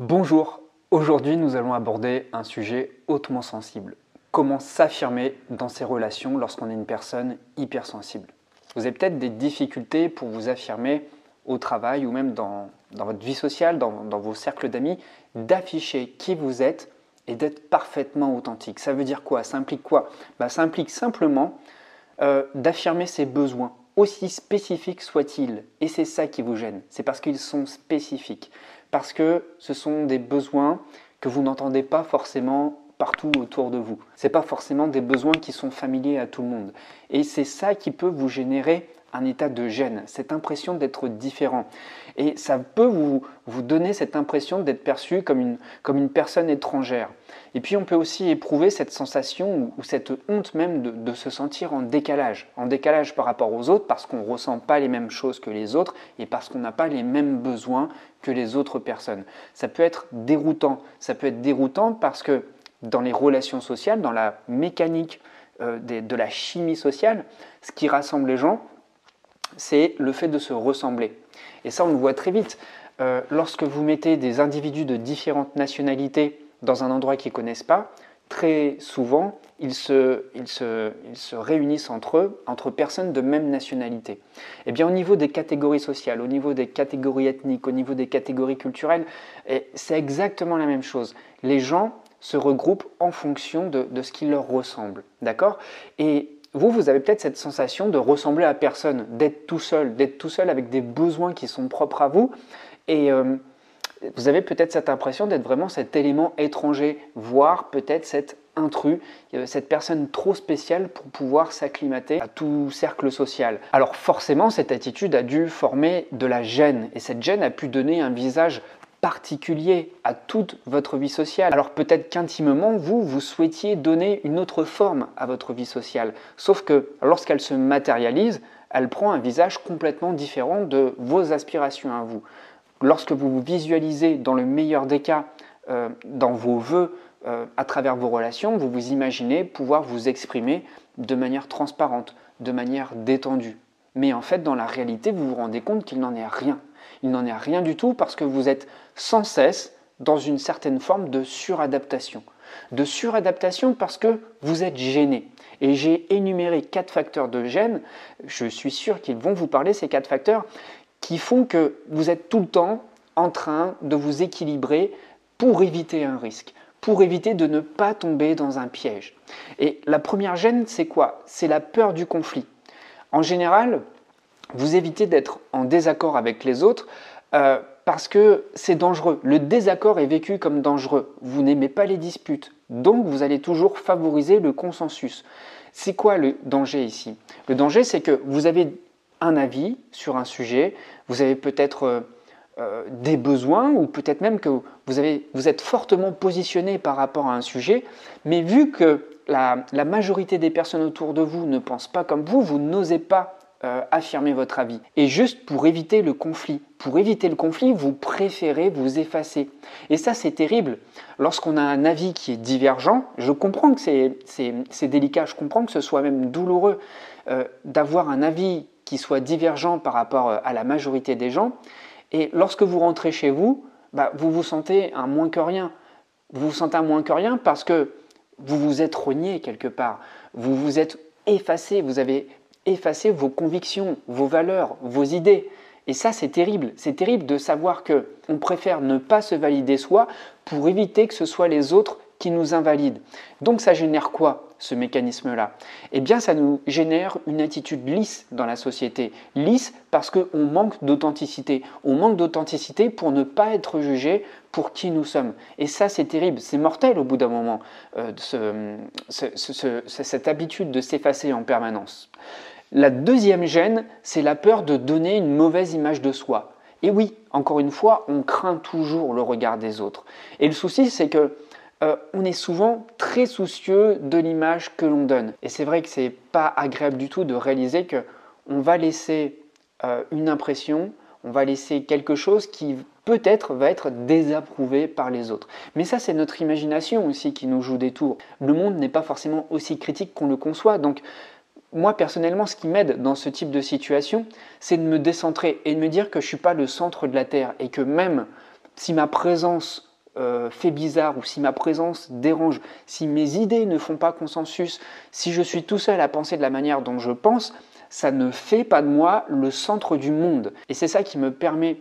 Bonjour, aujourd'hui nous allons aborder un sujet hautement sensible. Comment s'affirmer dans ses relations lorsqu'on est une personne hypersensible. Vous avez peut-être des difficultés pour vous affirmer au travail ou même dans votre vie sociale, dans vos cercles d'amis, d'afficher qui vous êtes et d'être parfaitement authentique. Ça veut dire quoi? Ça implique quoi? Ça implique simplement d'affirmer ses besoins, aussi spécifiques soient-ils. Et c'est ça qui vous gêne, c'est parce qu'ils sont spécifiques. Parce que ce sont des besoins que vous n'entendez pas forcément partout autour de vous. Ce n'est pas forcément des besoins qui sont familiers à tout le monde. Et c'est ça qui peut vous générer un état de gêne, cette impression d'être différent. Et ça peut vous donner cette impression d'être perçu comme une personne étrangère. Et puis on peut aussi éprouver cette sensation ou cette honte même de se sentir en décalage par rapport aux autres parce qu'on ne ressent pas les mêmes choses que les autres et parce qu'on n'a pas les mêmes besoins que les autres personnes. Ça peut être déroutant parce que dans les relations sociales, dans la mécanique de la chimie sociale, ce qui rassemble les gens, c'est le fait de se ressembler. Et ça, on le voit très vite. Lorsque vous mettez des individus de différentes nationalités dans un endroit qu'ils ne connaissent pas, très souvent, ils se réunissent entre eux, entre personnes de même nationalité. Eh bien, au niveau des catégories sociales, au niveau des catégories ethniques, au niveau des catégories culturelles, c'est exactement la même chose. Les gens se regroupent en fonction de ce qui leur ressemble. D'accord ? Et vous avez peut-être cette sensation de ressembler à personne, d'être tout seul avec des besoins qui sont propres à vous. Et vous avez peut-être cette impression d'être vraiment cet élément étranger, voire peut-être cet intrus, cette personne trop spéciale pour pouvoir s'acclimater à tout cercle social. Alors forcément, cette attitude a dû former de la gêne, et cette gêne a pu donner un visage particulier à toute votre vie sociale. Alors peut-être qu'intimement, vous souhaitiez donner une autre forme à votre vie sociale. Sauf que lorsqu'elle se matérialise, elle prend un visage complètement différent de vos aspirations à vous. Lorsque vous vous visualisez dans le meilleur des cas, dans vos vœux, à travers vos relations, vous vous imaginez pouvoir vous exprimer de manière transparente, de manière détendue. Mais en fait, dans la réalité, vous vous rendez compte qu'il n'en est rien. Il n'en est rien du tout parce que vous êtes sans cesse dans une certaine forme de suradaptation. De suradaptation parce que vous êtes gêné. Et j'ai énuméré 4 facteurs de gêne, je suis sûr qu'ils vont vous parler, ces 4 facteurs, qui font que vous êtes tout le temps en train de vous équilibrer pour éviter un risque, pour éviter de ne pas tomber dans un piège. Et la première gêne, c'est quoi? C'est la peur du conflit. En général, vous évitez d'être en désaccord avec les autres parce que c'est dangereux. Le désaccord est vécu comme dangereux. Vous n'aimez pas les disputes, donc vous allez toujours favoriser le consensus. C'est quoi le danger ici? Le danger, c'est que vous avez un avis sur un sujet, vous avez peut-être des besoins ou peut-être même que vous êtes fortement positionné par rapport à un sujet, mais vu que la majorité des personnes autour de vous ne pensent pas comme vous n'osez pas affirmer votre avis. Et juste pour éviter le conflit, vous préférez vous effacer. Et ça, c'est terrible. Lorsqu'on a un avis qui est divergent, je comprends que c'est délicat, je comprends que ce soit même douloureux d'avoir un avis qui soit divergent par rapport à la majorité des gens. Et lorsque vous rentrez chez vous, vous vous sentez un moins que rien. Vous vous sentez un moins que rien parce que vous vous êtes renié quelque part. Vous vous êtes effacé, vous avez effacé vos convictions, vos valeurs, vos idées. Et ça, c'est terrible. C'est terrible de savoir qu'on préfère ne pas se valider soi pour éviter que ce soit les autres qui nous invalident. Donc ça génère quoi, ce mécanisme-là? Eh bien, ça nous génère une attitude lisse dans la société. Lisse parce qu'on manque d'authenticité. On manque d'authenticité pour ne pas être jugé pour qui nous sommes. Et ça, c'est terrible. C'est mortel au bout d'un moment, cette habitude de s'effacer en permanence. La deuxième gêne, c'est la peur de donner une mauvaise image de soi. Et oui, encore une fois, on craint toujours le regard des autres. Et le souci, c'est que on est souvent très soucieux de l'image que l'on donne. Et c'est vrai que ce n'est pas agréable du tout de réaliser qu'on va laisser une impression, on va laisser quelque chose qui peut-être va être désapprouvé par les autres. Mais ça, c'est notre imagination aussi qui nous joue des tours. Le monde n'est pas forcément aussi critique qu'on le conçoit, donc moi, personnellement, ce qui m'aide dans ce type de situation, c'est de me décentrer et de me dire que je ne suis pas le centre de la Terre et que même si ma présence fait bizarre ou si ma présence dérange, si mes idées ne font pas consensus, si je suis tout seul à penser de la manière dont je pense, ça ne fait pas de moi le centre du monde. Et c'est ça qui me permet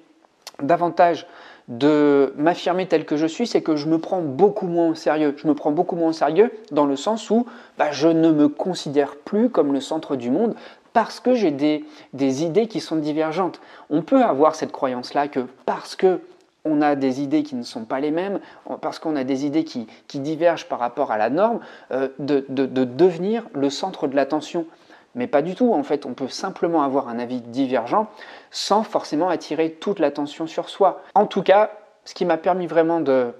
davantage de m'affirmer tel que je suis, c'est que je me prends beaucoup moins au sérieux. Je me prends beaucoup moins au sérieux dans le sens où je ne me considère plus comme le centre du monde parce que j'ai des idées qui sont divergentes. On peut avoir cette croyance-là que parce que on a des idées qui ne sont pas les mêmes, parce qu'on a des idées qui divergent par rapport à la norme, de devenir le centre de l'attention. Mais pas du tout, en fait, on peut simplement avoir un avis divergent sans forcément attirer toute l'attention sur soi. En tout cas, ce qui m'a permis vraiment de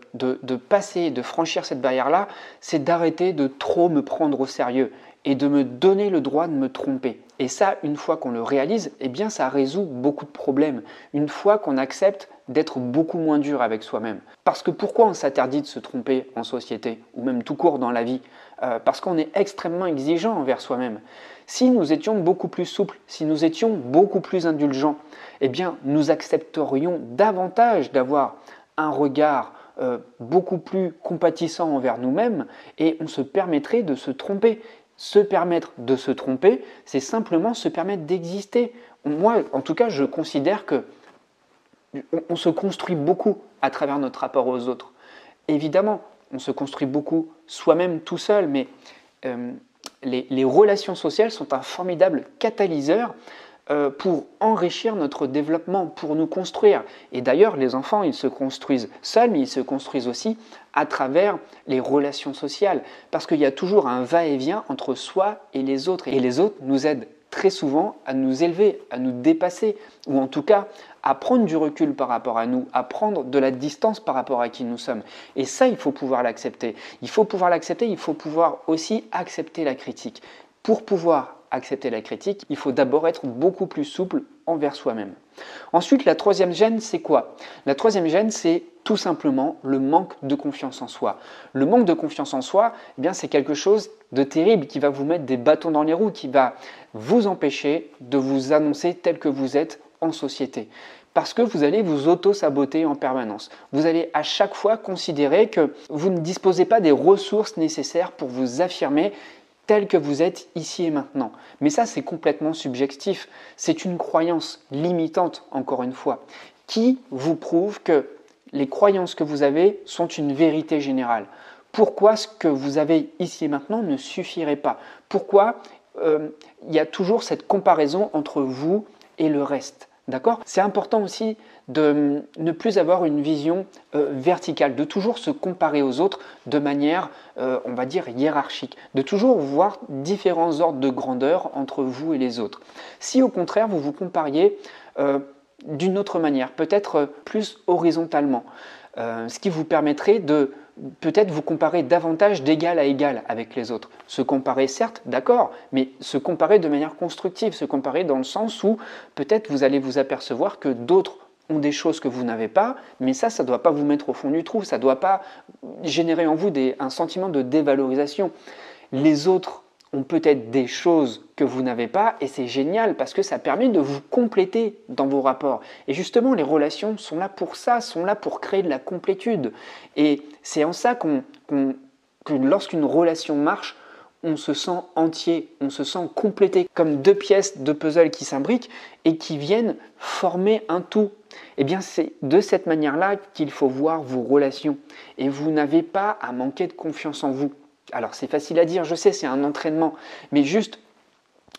passer, de franchir cette barrière-là, c'est d'arrêter de trop me prendre au sérieux et de me donner le droit de me tromper. Et ça, une fois qu'on le réalise, eh bien, ça résout beaucoup de problèmes. Une fois qu'on accepte d'être beaucoup moins dur avec soi-même. Parce que pourquoi on s'interdit de se tromper en société, ou même tout court dans la vie? Parce qu'on est extrêmement exigeant envers soi-même. Si nous étions beaucoup plus souples, si nous étions beaucoup plus indulgents, eh bien, nous accepterions davantage d'avoir un regard beaucoup plus compatissant envers nous-mêmes et on se permettrait de se tromper. Se permettre de se tromper, c'est simplement se permettre d'exister. Moi, en tout cas, je considère que on se construit beaucoup à travers notre rapport aux autres. Évidemment, on se construit beaucoup soi-même tout seul, mais les relations sociales sont un formidable catalyseur pour enrichir notre développement, pour nous construire. Et d'ailleurs, les enfants, ils se construisent seuls, mais ils se construisent aussi à travers les relations sociales, parce qu'il y a toujours un va-et-vient entre soi et les autres. Et les autres nous aident très souvent à nous élever, à nous dépasser, ou en tout cas à prendre du recul par rapport à nous, à prendre de la distance par rapport à qui nous sommes. Et ça, il faut pouvoir l'accepter. Il faut pouvoir l'accepter, il faut pouvoir aussi accepter la critique. Pour pouvoir accepter la critique, il faut d'abord être beaucoup plus souple envers soi-même. Ensuite, la troisième gêne, c'est quoi? La troisième gêne, c'est tout simplement le manque de confiance en soi. Le manque de confiance en soi, eh bien, c'est quelque chose de terrible qui va vous mettre des bâtons dans les roues, qui va vous empêcher de vous annoncer tel que vous êtes en société. Parce que vous allez vous auto-saboter en permanence. Vous allez à chaque fois considérer que vous ne disposez pas des ressources nécessaires pour vous affirmer tel que vous êtes ici et maintenant. Mais ça, c'est complètement subjectif. C'est une croyance limitante, encore une fois, qui vous prouve que les croyances que vous avez sont une vérité générale. Pourquoi ce que vous avez ici et maintenant ne suffirait pas? Pourquoi il y a toujours cette comparaison entre vous et le reste? D'accord? C'est important aussi de ne plus avoir une vision verticale, de toujours se comparer aux autres de manière, on va dire, hiérarchique, de toujours voir différents ordres de grandeur entre vous et les autres. Si au contraire, vous vous compariez d'une autre manière, peut-être plus horizontalement, ce qui vous permettrait de peut-être vous comparer davantage d'égal à égal avec les autres. Se comparer certes, d'accord, mais se comparer de manière constructive, se comparer dans le sens où peut-être vous allez vous apercevoir que d'autres ont des choses que vous n'avez pas, mais ça ne doit pas vous mettre au fond du trou, ça ne doit pas générer en vous un sentiment de dévalorisation. Les autres ont peut-être des choses que vous n'avez pas et c'est génial parce que ça permet de vous compléter dans vos rapports. Et justement, les relations sont là pour ça, sont là pour créer de la complétude. Et c'est en ça que lorsqu'une relation marche, on se sent entier, on se sent complété, comme deux pièces de puzzle qui s'imbriquent et qui viennent former un tout. Eh bien, c'est de cette manière-là qu'il faut voir vos relations. Et vous n'avez pas à manquer de confiance en vous. Alors c'est facile à dire, je sais, c'est un entraînement, mais juste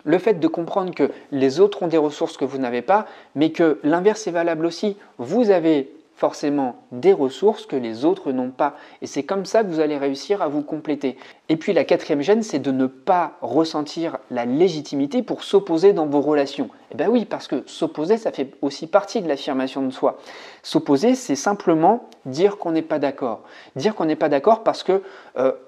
le fait de comprendre que les autres ont des ressources que vous n'avez pas, mais que l'inverse est valable aussi. Vous avez forcément des ressources que les autres n'ont pas. Et c'est comme ça que vous allez réussir à vous compléter. Et puis la quatrième gêne, c'est de ne pas ressentir la légitimité pour s'opposer dans vos relations. Eh bien oui, parce que s'opposer, ça fait aussi partie de l'affirmation de soi. S'opposer, c'est simplement dire qu'on n'est pas d'accord. Dire qu'on n'est pas d'accord parce que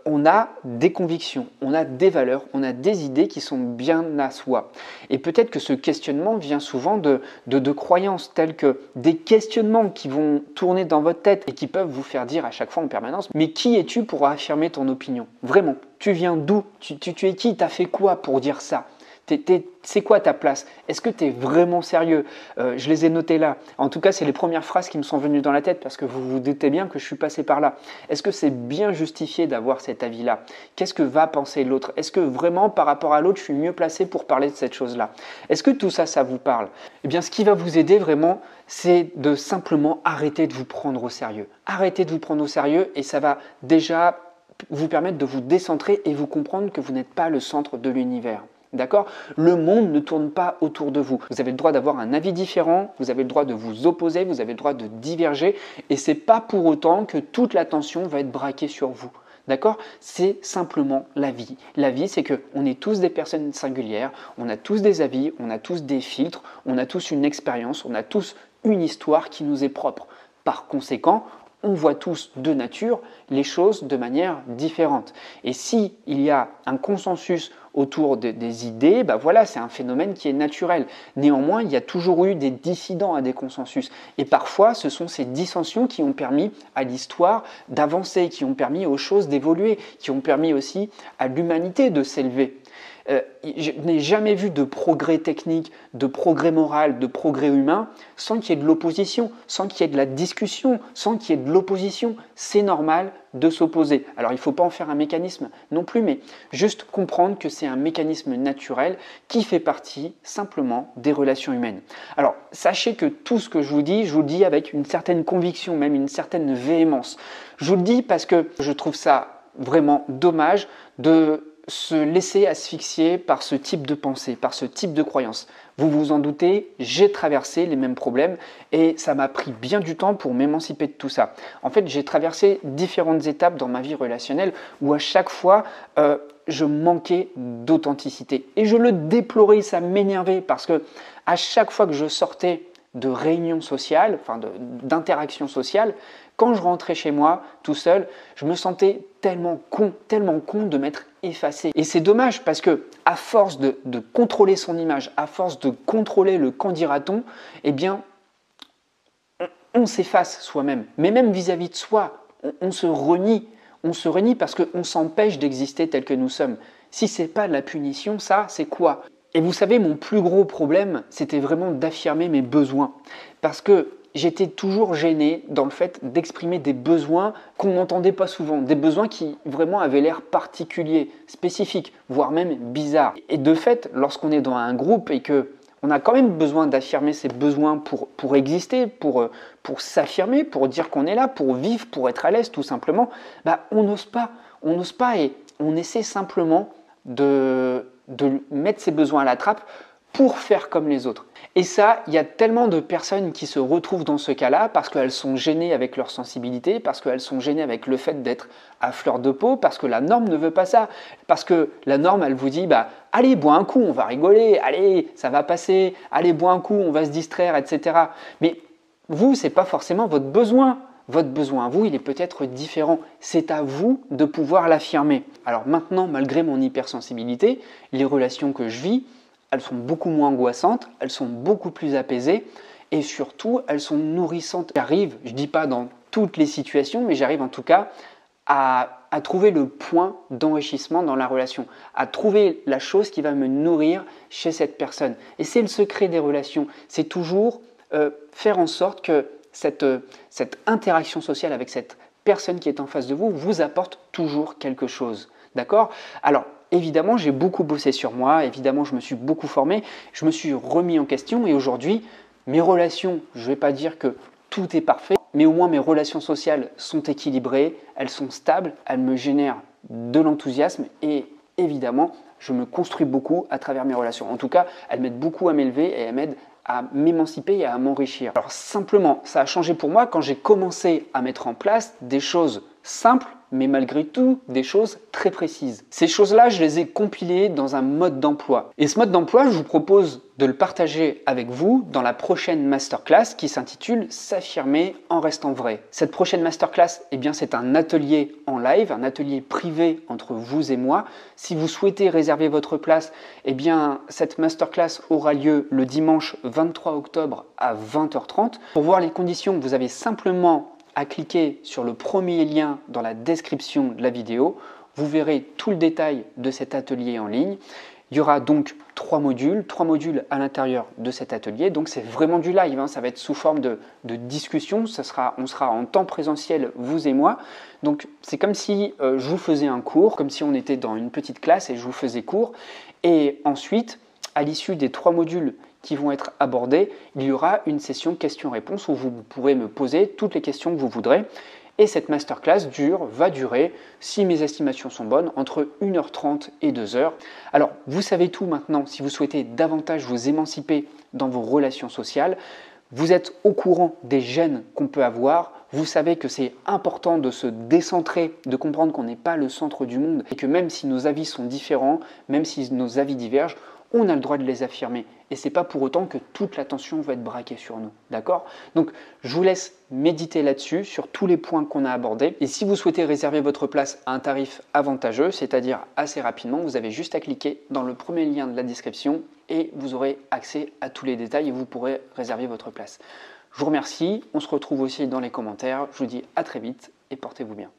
on a des convictions, on a des valeurs, on a des idées qui sont bien à soi. Et peut-être que ce questionnement vient souvent de croyances telles que des questionnements qui vont tourner dans votre tête et qui peuvent vous faire dire à chaque fois en permanence « Mais qui es-tu pour affirmer ton opinion ?» Vraiment, tu viens d'où? Tu es qui? T'as fait quoi pour dire ça? C'est quoi ta place? Est-ce que tu es vraiment sérieux? Je les ai notées là. En tout cas, c'est les premières phrases qui me sont venues dans la tête parce que vous vous doutez bien que je suis passé par là. Est-ce que c'est bien justifié d'avoir cet avis-là? Qu'est-ce que va penser l'autre? Est-ce que vraiment, par rapport à l'autre, je suis mieux placé pour parler de cette chose-là? Est-ce que tout ça, ça vous parle? Eh bien, ce qui va vous aider vraiment, c'est de simplement arrêter de vous prendre au sérieux. Arrêtez de vous prendre au sérieux et ça va déjà vous permettre de vous décentrer et vous comprendre que vous n'êtes pas le centre de l'univers. D'accord? Le monde ne tourne pas autour de vous. Vous avez le droit d'avoir un avis différent, vous avez le droit de vous opposer, vous avez le droit de diverger et ce n'est pas pour autant que toute l'attention va être braquée sur vous. D'accord? C'est simplement la vie. La vie, c'est qu'on est tous des personnes singulières, on a tous des avis, on a tous des filtres, on a tous une expérience, on a tous une histoire qui nous est propre. Par conséquent, on voit tous de nature les choses de manière différente. Et s'il y a un consensus autour des idées, voilà, c'est un phénomène qui est naturel. Néanmoins, il y a toujours eu des dissidents à des consensus. Et parfois, ce sont ces dissensions qui ont permis à l'histoire d'avancer, qui ont permis aux choses d'évoluer, qui ont permis aussi à l'humanité de s'élever. Je n'ai jamais vu de progrès technique, de progrès moral, de progrès humain sans qu'il y ait de l'opposition, sans qu'il y ait de la discussion, sans qu'il y ait de l'opposition. C'est normal de s'opposer. Alors il ne faut pas en faire un mécanisme non plus, mais juste comprendre que c'est un mécanisme naturel qui fait partie simplement des relations humaines. Alors sachez que tout ce que je vous dis avec une certaine conviction, même une certaine véhémence. Je vous le dis parce que je trouve ça vraiment dommage de se laisser asphyxier par ce type de pensée, par ce type de croyance. Vous vous en doutez, j'ai traversé les mêmes problèmes et ça m'a pris bien du temps pour m'émanciper de tout ça. En fait, j'ai traversé différentes étapes dans ma vie relationnelle où à chaque fois, je manquais d'authenticité. Et je le déplorais, ça m'énervait parce que à chaque fois que je sortais de réunions sociales, d'interactions sociales, quand je rentrais chez moi tout seul, je me sentais tellement con de m'être effacé. Et c'est dommage parce que à force de contrôler son image, à force de contrôler le qu'en dira-t-on, eh bien, on s'efface soi-même. Mais même vis-à-vis de soi, on se renie. On se renie parce qu'on s'empêche d'exister tel que nous sommes. Si ce n'est pas de la punition, ça, c'est quoi? Et vous savez, mon plus gros problème, c'était vraiment d'affirmer mes besoins. Parce que j'étais toujours gêné dans le fait d'exprimer des besoins qu'on n'entendait pas souvent, des besoins qui vraiment avaient l'air particuliers, spécifiques, voire même bizarres. Et de fait, lorsqu'on est dans un groupe et qu'on a quand même besoin d'affirmer ses besoins pour exister, pour s'affirmer, pour dire qu'on est là, pour vivre, pour être à l'aise tout simplement, on n'ose pas. On n'ose pas et on essaie simplement de mettre ses besoins à la trappe pour faire comme les autres. Et ça, il y a tellement de personnes qui se retrouvent dans ce cas-là parce qu'elles sont gênées avec leur sensibilité, parce qu'elles sont gênées avec le fait d'être à fleur de peau, parce que la norme ne veut pas ça. Parce que la norme, elle vous dit, allez, bois un coup, on va rigoler, allez, ça va passer, allez, bois un coup, on va se distraire, etc. Mais vous, ce n'est pas forcément votre besoin. Votre besoin à vous, il est peut-être différent. C'est à vous de pouvoir l'affirmer. Alors maintenant, malgré mon hypersensibilité, les relations que je vis, elles sont beaucoup moins angoissantes, elles sont beaucoup plus apaisées et surtout, elles sont nourrissantes. J'arrive, je ne dis pas dans toutes les situations, mais j'arrive en tout cas à trouver le point d'enrichissement dans la relation, à trouver la chose qui va me nourrir chez cette personne. Et c'est le secret des relations, c'est toujours faire en sorte que cette interaction sociale avec cette personne qui est en face de vous vous apporte toujours quelque chose. D'accord? Alors, évidemment, j'ai beaucoup bossé sur moi, évidemment, je me suis beaucoup formé, je me suis remis en question et aujourd'hui, mes relations, je ne vais pas dire que tout est parfait, mais au moins mes relations sociales sont équilibrées, elles sont stables, elles me génèrent de l'enthousiasme et évidemment, je me construis beaucoup à travers mes relations. En tout cas, elles m'aident beaucoup à m'élever et elles m'aident à m'émanciper et à m'enrichir. Alors simplement, ça a changé pour moi quand j'ai commencé à mettre en place des choses simples, mais malgré tout des choses très précises. Ces choses-là, je les ai compilées dans un mode d'emploi. Et ce mode d'emploi, je vous propose de le partager avec vous dans la prochaine masterclass qui s'intitule « S'affirmer en restant vrai ». Cette prochaine masterclass, eh bien, c'est un atelier en live, un atelier privé entre vous et moi. Si vous souhaitez réserver votre place, eh bien, cette masterclass aura lieu le dimanche 23 octobre à 20h30. Pour voir les conditions, vous avez simplement à cliquer sur le premier lien dans la description de la vidéo. Vous verrez tout le détail de cet atelier en ligne. Il Il y aura donc 3 modules à l'intérieur de cet atelier. Donc c'est vraiment du live, hein. Ça va être sous forme de discussion. On sera en temps présentiel, vous et moi. Donc c'est comme si je vous faisais un cours, comme si on était dans une petite classe et je vous faisais cours. Et ensuite, à l'issue des 3 modules qui vont être abordés, il y aura une session questions-réponses où vous pourrez me poser toutes les questions que vous voudrez. Et cette masterclass va durer, si mes estimations sont bonnes, entre 1h30 et 2h. Alors, vous savez tout maintenant. Si vous souhaitez davantage vous émanciper dans vos relations sociales, vous êtes au courant des gènes qu'on peut avoir. Vous savez que c'est important de se décentrer, de comprendre qu'on n'est pas le centre du monde et que même si nos avis sont différents, même si nos avis divergent, on a le droit de les affirmer. Et ce n'est pas pour autant que toute l'attention va être braquée sur nous. D'accord? Donc, je vous laisse méditer là-dessus, sur tous les points qu'on a abordés. Et si vous souhaitez réserver votre place à un tarif avantageux, c'est-à-dire assez rapidement, vous avez juste à cliquer dans le premier lien de la description et vous aurez accès à tous les détails et vous pourrez réserver votre place. Je vous remercie. On se retrouve aussi dans les commentaires. Je vous dis à très vite et portez-vous bien.